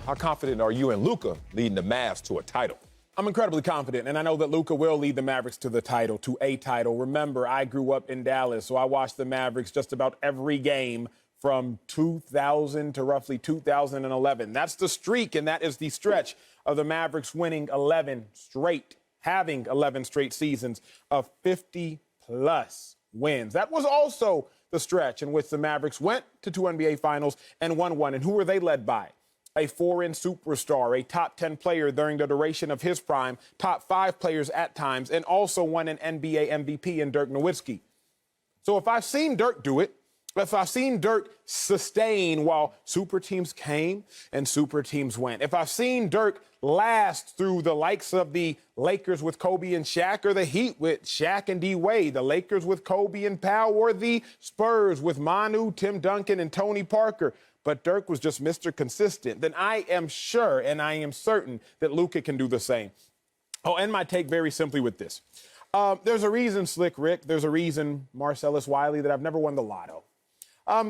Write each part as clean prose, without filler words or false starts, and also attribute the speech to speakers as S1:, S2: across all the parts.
S1: How confident are you in Luka leading the Mavs to a title?
S2: I'm incredibly confident, and I know that Luka will lead the Mavericks to a title. Remember, I grew up in Dallas, so I watched the Mavericks just about every game from 2000 to roughly 2011. That's the streak, and that is the stretch of the Mavericks winning 11 straight, having 11 straight seasons of 50-plus wins. That was also the stretch in which the Mavericks went to 2 NBA Finals and won one. And who were they led by? A foreign superstar, a top 10 player during the duration of his prime, top 5 players at times, and also won an NBA MVP in Dirk Nowitzki. So if I've seen Dirk do it, if I've seen Dirk sustain while super teams came and super teams went, if I've seen Dirk last through the likes of the Lakers with Kobe and Shaq, or the Heat with Shaq and D. Wade, the Lakers with Kobe and Powell, or the Spurs with Manu, Tim Duncan, and Tony Parker, but Dirk was just Mr. Consistent, then I am sure and I am certain that Luka can do the same. I'll end my take very simply with this. There's a reason, Slick Rick, there's a reason, Marcellus Wiley, that I've never won the lotto.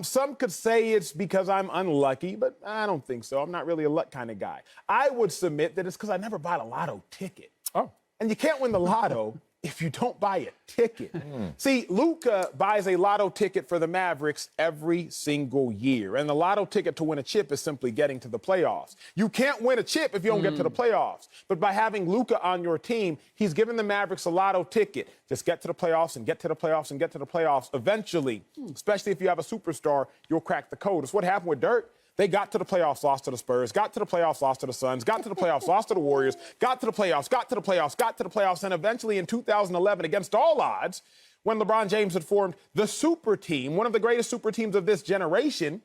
S2: Some could say it's because I'm unlucky, but I don't think so. I'm not really a luck kind of guy. I would submit that it's because I never bought a lotto ticket.
S1: Oh.
S2: And you can't win the lotto if you don't buy a ticket. See, Luka buys a lotto ticket for the Mavericks every single year. And the lotto ticket to win a chip is simply getting to the playoffs. You can't win a chip if you don't get to the playoffs. But by having Luka on your team, he's given the Mavericks a lotto ticket. Just get to the playoffs and get to the playoffs and get to the playoffs. Eventually, especially if you have a superstar, you'll crack the code. It's what happened with Dirk. They got to the playoffs, lost to the Spurs, got to the playoffs, lost to the Suns, got to the playoffs, lost to the Warriors, got to the playoffs, got to the playoffs, got to the playoffs, and eventually in 2011, against all odds, when LeBron James had formed the super team, one of the greatest super teams of this generation,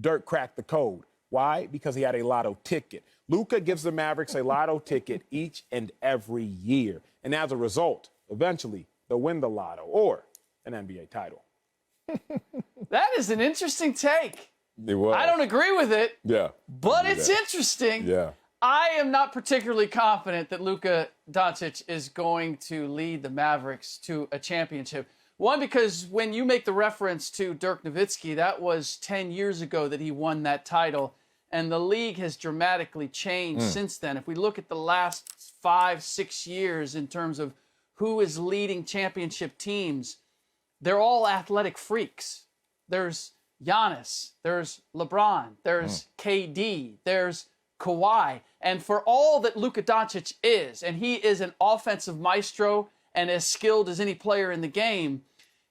S2: Dirk cracked the code. Why? Because he had a lotto ticket. Luka gives the Mavericks a lotto ticket each and every year. And as a result, eventually, they'll win the lotto or an NBA title.
S3: That is an interesting take.
S1: It was.
S3: I don't agree with it.
S1: Yeah.
S3: But it's interesting.
S1: Yeah.
S3: I am not particularly confident that Luka Dončić is going to lead the Mavericks to a championship. One, because when you make the reference to Dirk Nowitzki, that was 10 years ago that he won that title, and the league has dramatically changed since then. If we look at the last 5-6 years in terms of who is leading championship teams, they're all athletic freaks. There's Giannis, there's LeBron, there's KD, there's Kawhi. And for all that Luka Dončić is, and he is an offensive maestro and as skilled as any player in the game,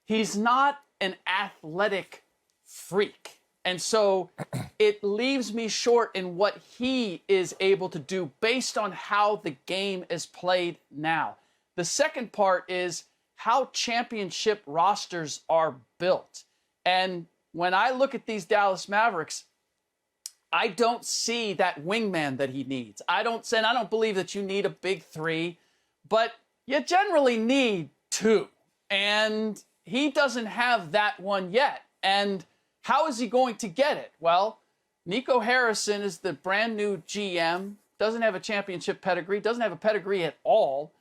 S3: he's not an athletic freak. And so it leaves me short in what he is able to do based on how the game is played now. The second part is how championship rosters are built. And when I look at these Dallas Mavericks, I don't see that wingman that he needs. I don't believe that you need a big three, but you generally need two. And he doesn't have that one yet. And how is he going to get it? Well, Nico Harrison is the brand new GM, doesn't have a championship pedigree, doesn't have a pedigree at all.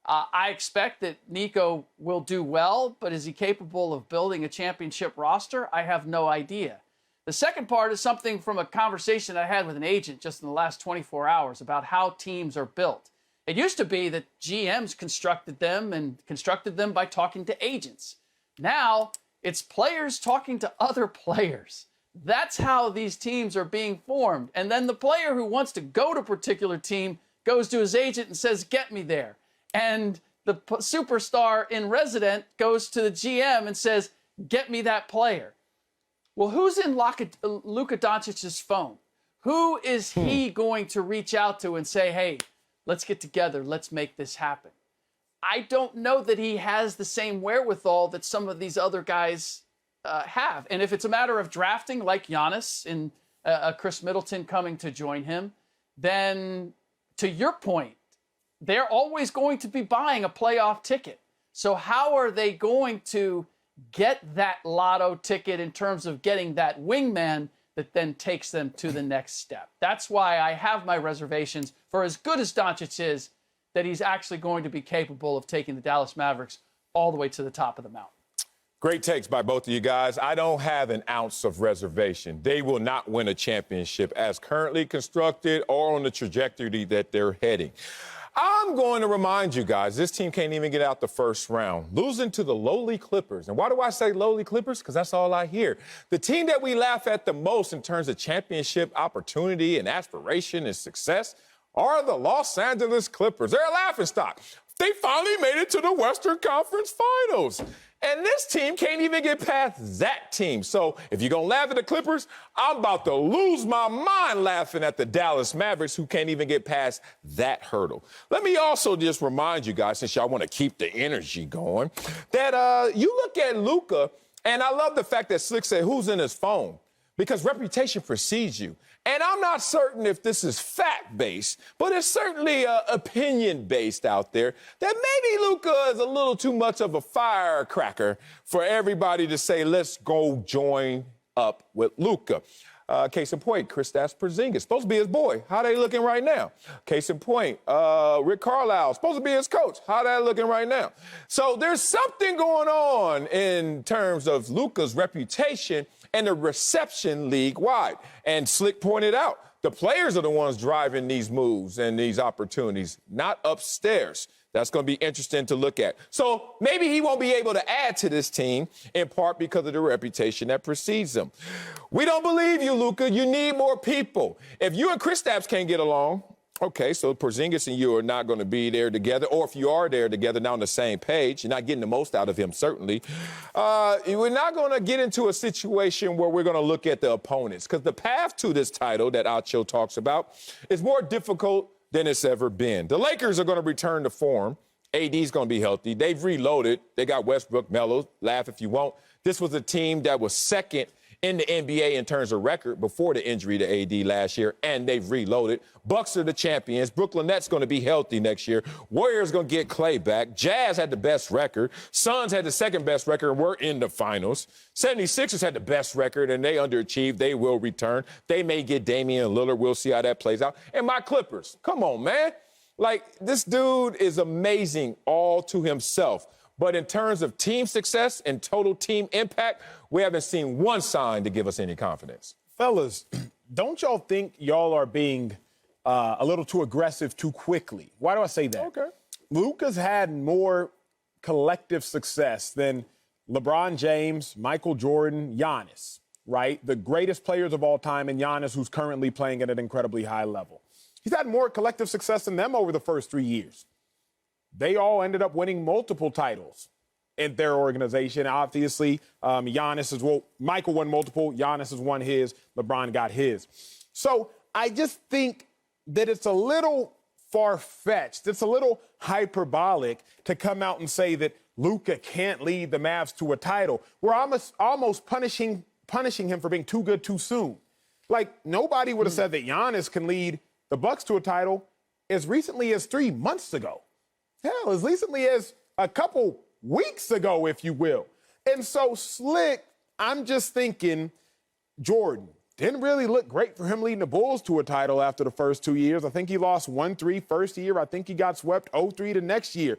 S3: I expect that Nico will do well, but is he capable of building a championship roster? I have no idea. The second part is something from a conversation I had with an agent just in the last 24 hours about how teams are built. It used to be that GMs constructed them by talking to agents. Now it's players talking to other players. That's how these teams are being formed. And then the player who wants to go to a particular team goes to his agent and says, "Get me there." And the superstar in resident goes to the GM and says, "Get me that player." Well, who's in Luka Dončić's phone? Who is he going to reach out to and say, "Hey, let's get together, let's make this happen"? I don't know that he has the same wherewithal that some of these other guys have. And if it's a matter of drafting, like Giannis and Chris Middleton coming to join him, then to your point, they're always going to be buying a playoff ticket. So how are they going to get that lotto ticket in terms of getting that wingman that then takes them to the next step? That's why I have my reservations for, as good as Dončić is, that he's actually going to be capable of taking the Dallas Mavericks all the way to the top of the mountain.
S1: Great takes by both of you guys. I don't have an ounce of reservation. They will not win a championship as currently constructed or on the trajectory that they're heading. I'm going to remind you guys, this team can't even get out the first round, losing to the lowly Clippers. And why do I say lowly Clippers? Because that's all I hear. The team that we laugh at the most in terms of championship opportunity and aspiration and success are the Los Angeles Clippers. They're a laughingstock. They finally made it to the Western Conference Finals. And this team can't even get past that team. So if you're going to laugh at the Clippers, I'm about to lose my mind laughing at the Dallas Mavericks, who can't even get past that hurdle. Let me also just remind you guys, since y'all want to keep the energy going, that you look at Luka, and I love the fact that Slick said, who's in his phone? Because reputation precedes you. And I'm not certain if this is fact-based, but it's certainly opinion-based out there that maybe Luka is a little too much of a firecracker for everybody to say, let's go join up with Luka. Case in point, Kristaps Porzingis, supposed to be his boy. How they looking right now? Case in point, Rick Carlisle, supposed to be his coach. How they looking right now? So there's something going on in terms of Luka's reputation and the reception league-wide. And Slick pointed out, the players are the ones driving these moves and these opportunities, not upstairs. That's going to be interesting to look at. So maybe he won't be able to add to this team, in part because of the reputation that precedes him. We don't believe you, Luka. You need more people. If you and Kristaps can't get along, okay, so Porzingis and you are not going to be there together. Or if you are there together, not on the same page, you're not getting the most out of him, certainly. We're not going to get into a situation where we're going to look at the opponents, because the path to this title that Acho talks about is more difficult than it's ever been. The Lakers are going to return to form. AD's going to be healthy. They've reloaded. They got Westbrook, Melo, laugh if you want. This was a team that was second in the NBA in terms of record before the injury to AD last year, and they've reloaded. Bucks are the champions. Brooklyn Nets going to be healthy next year. Warriors going to get Clay back. Jazz had the best record. Suns had the second best record and were in the finals. 76ers had the best record, and they underachieved. They will return. They may get Damian Lillard. We'll see how that plays out. And my Clippers, come on, man. Like, this dude is amazing all to himself. But in terms of team success and total team impact, we haven't seen one sign to give us any confidence.
S2: Fellas, don't y'all think y'all are being a little too aggressive too quickly? Why do I say that?
S1: Okay.
S2: Luka's had more collective success than LeBron James, Michael Jordan, Giannis, right? The greatest players of all time, and Giannis, who's currently playing at an incredibly high level. He's had more collective success than them over the first 3 years. They all ended up winning multiple titles in their organization. Obviously, Giannis is, well, Michael won multiple. Giannis has won his. LeBron got his. So I just think that it's a little far-fetched. It's a little hyperbolic to come out and say that Luka can't lead the Mavs to a title. We're almost punishing him for being too good too soon. Like, nobody would have said that Giannis can lead the Bucks to a title as recently as 3 months ago. Hell, as recently as a couple weeks ago, if you will. And so, Slick, I'm just thinking, Jordan didn't really look great for him leading the Bulls to a title after the first 2 years. I think he lost 1-3 first year. I think he got swept 0-3 the next year.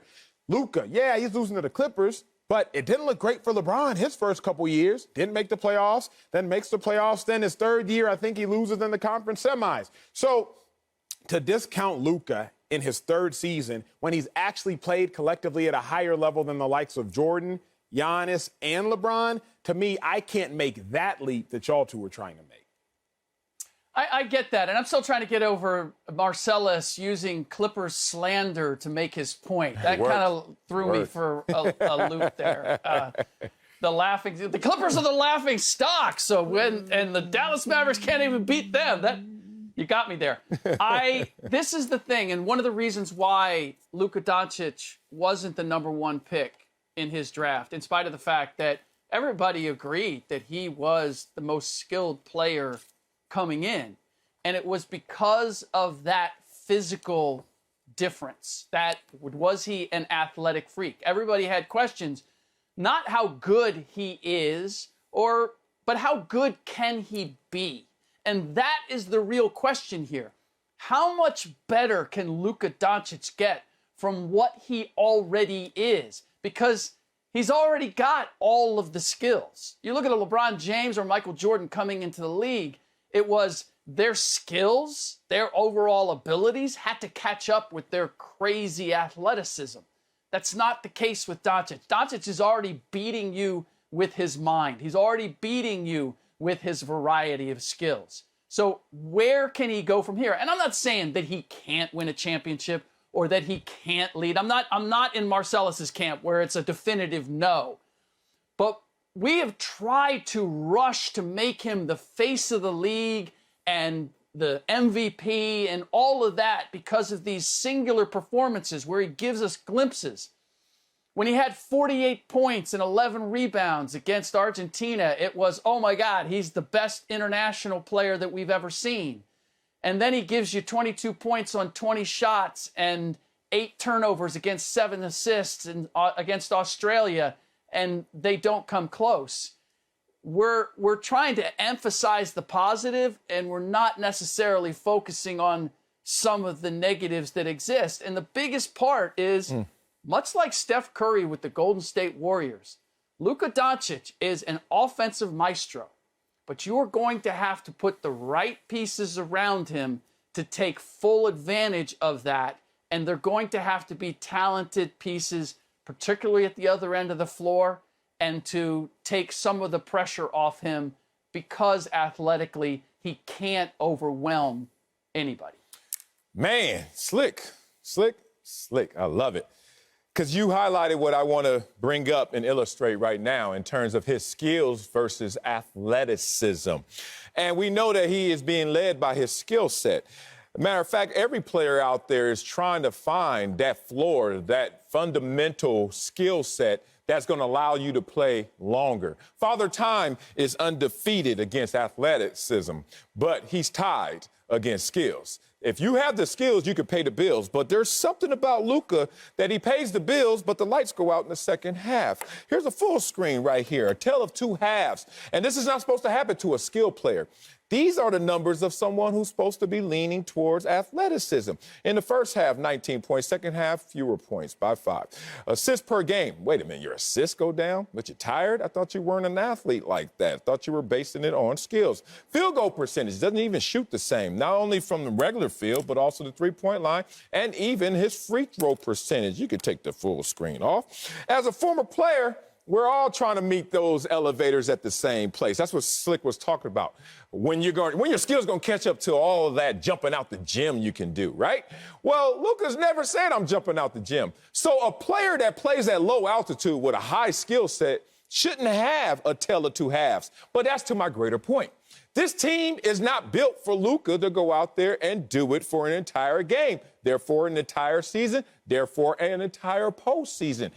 S2: Luka, yeah, he's losing to the Clippers, but it didn't look great for LeBron his first couple years. Didn't make the playoffs, then makes the playoffs. Then his third year, I think he loses in the conference semis. So to discount Luka in his third season when he's actually played collectively at a higher level than the likes of Jordan, Giannis, and LeBron, to me, I can't make that leap that y'all two are trying to make.
S3: I get that, and I'm still trying to get over Marcellus using Clippers slander to make his point. That kind of threw me for a loop there. The Clippers are the laughing stock, so and the Dallas Mavericks can't even beat them. You got me there. This is the thing, and one of the reasons why Luka Dončić wasn't the number one pick in his draft, in spite of the fact that everybody agreed that he was the most skilled player coming in. And it was because of that physical difference. That was he an athletic freak? Everybody had questions, not how good he is, but how good can he be? And that is the real question here. How much better can Luka Dončić get from what he already is? Because He's already got all of the skills. You look at a LeBron James or Michael Jordan coming into the league, it was their skills, their overall abilities had to catch up with their crazy athleticism. That's not the case with Dončić. Dončić is already beating you with his mind. He's already beating you with his variety of skills. So where can he go from here? And I'm not saying that he can't win a championship or that he can't lead. I'm not in Marcellus's camp where it's a definitive no. But we have tried to rush to make him the face of the league and the MVP and all of that because of these singular performances where he gives us glimpses. When he had 48 points and 11 rebounds against Argentina, it was, oh my God, he's the best international player that we've ever seen. And then he gives you 22 points on 20 shots and 8 turnovers against 7 assists against Australia, and they don't come close. We're trying to emphasize the positive, and we're not necessarily focusing on some of the negatives that exist. And the biggest part is, much like Steph Curry with the Golden State Warriors, Luka Dončić is an offensive maestro, but you are going to have to put the right pieces around him to take full advantage of that, and they're going to have to be talented pieces, particularly at the other end of the floor, and to take some of the pressure off him because athletically he can't overwhelm anybody.
S1: Man, slick. I love it. Because you highlighted what I want to bring up and illustrate right now in terms of his skills versus athleticism. And we know that he is being led by his skill set. Matter of fact, every player out there is trying to find that floor, that fundamental skill set that's going to allow you to play longer. Father Time is undefeated against athleticism, but he's tied against skills. If you have the skills, you can pay the bills. But there's something about Luka that he pays the bills, but the lights go out in the second half. Here's a full screen right here, a tale of two halves. And this is not supposed to happen to a skilled player. These are the numbers of someone who's supposed to be leaning towards athleticism. In the first half, 19 points. Second half, fewer points by 5. Assists per game. Wait a minute, your assists go down, but you're tired? I thought you weren't an athlete like that. I thought you were basing it on skills. Field goal percentage. Doesn't even shoot the same, not only from the regular field, but also the three-point line, and even his free throw percentage. You could take the full screen off. As a former player, we're all trying to meet those elevators at the same place. That's what Slick was talking about. When your skills going to catch up to all of that jumping out the gym you can do, right? Well, Luka's never said I'm jumping out the gym. So a player that plays at low altitude with a high skill set shouldn't have a tale of two halves. But that's to my greater point. This team is not built for Luka to go out there and do it for an entire game, therefore an entire season, therefore an entire postseason.